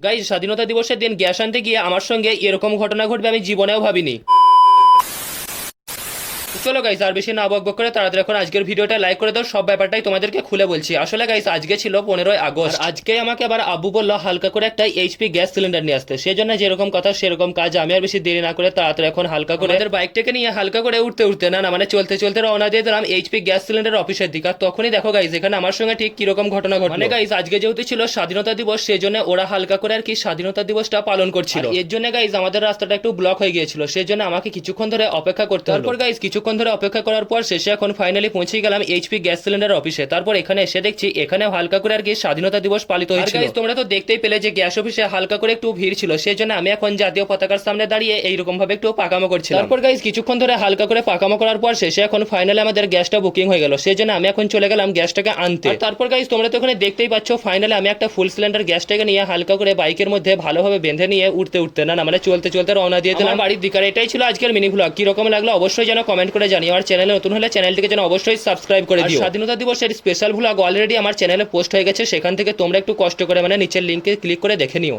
Guys, স্বাধীনতা দিবসের দিন গ্যাস আনতে গিয়ে আমার সঙ্গে এরকম ঘটনা ঘটবে আমি জীবনেও ভাবিনি। চলো গাইস, আর বেশি না বকবক করে তাড়াতাড়ি এখন আজকের ভিডিওটা লাইক করে দাও। সব ব্যাপারটাই তোমাদেরকে খুলে বলছি। আসলে গাইস, আজকে ছিল 15ই আগস্ট। আজকে আমাকে আবার আব্বু বললো হালকা করে একটা এইচপি গ্যাস সিলিন্ডার নিয়ে আসতে। সেই জন্য যেরকম কথা সেরকম কাজ। আমি আর বেশি দেরি না করে তাড়াতাড়ি এখন হালকা করে আমাদের বাইকটাকে নিয়ে হালকা করে উঠতে উঠতে না মানে চলতে চলতে রওনা দিয়ে দিলাম এইচপি গ্যাস সিলিন্ডার অফিসের দিকে। আর তখনই দেখো গাইস, এখানে আমার সঙ্গে ঠিক কিরকম ঘটনা ঘটে। মানে গাইস, আজকে যেহেতু ছিল স্বাধীনতা দিবস, সেই জন্য ওরা হালকা করে আর কি স্বাধীনতা দিবসটা পালন করছিল। এর জন্য গাইস আমাদের রাস্তাটা একটু ব্লক হয়ে গিয়েছিল। সেই জন্য আমাকে কিছুক্ষণ ধরে অপেক্ষা করতে হলো। তারপর গাইস কিছুক্ষণ ধরে অপেক্ষা করার পর শেষে এখন ফাইনালি পৌঁছে গেলাম এইচপি গ্যাস সিলিন্ডার অফিসে। তারপর এখানে এসে দেখছি এখানে হালকা করে আর কি স্বাধীনতা দিবস পালিত হয়েছিল। গাইস তোমরা তো দেখতেই পেলে যে গ্যাস অফিসে হালকা করে একটু ভিড় ছিল। সেই জন্য আমি এখন জাতীয় পতাকার সামনে দাঁড়িয়ে এইরকম ভাবে একটু পাকামো করছিলাম। তারপর গাইস কিছুক্ষণ ধরে হালকা করে পাকামো করার পর শেষে এখন ফাইনালি আমাদের গ্যাসটা বুকিং হয়ে গেল। সেই জন্য আমি এখন চলে গেলাম গ্যাসটাকে আনতে। তারপর গাইস তোমরা তো এখানে দেখতেই পাচ্ছ ফাইনালি আমি একটা ফুল সিলিন্ডার গ্যাসটাকে নিয়ে হালকা করে বাইকের মধ্যে ভালোভাবে বেঁধে নিয়ে উঠতে উঠতে না মানে চলতে চলতে রওনা দিয়ে দিলাম বাড়ির দিকে। এটাই ছিল আজকের মিনি ভ্লগ। কি রকম লাগলো অবশ্যই যেন কমেন্ট করে জানিও। আর চ্যানেলে নতুন হলে চ্যানেলটিকে যেন অবশ্যই সাবস্ক্রাইব করে দিও। স্বাধীনতা দিবসের স্পেশাল ভ্লগ অলরেডি আমার চ্যানেলে পোস্ট হয়ে গেছে। সেখান থেকে তোমরা একটু কষ্ট করে মানে নিচের লিংকে ক্লিক করে দেখে নিও।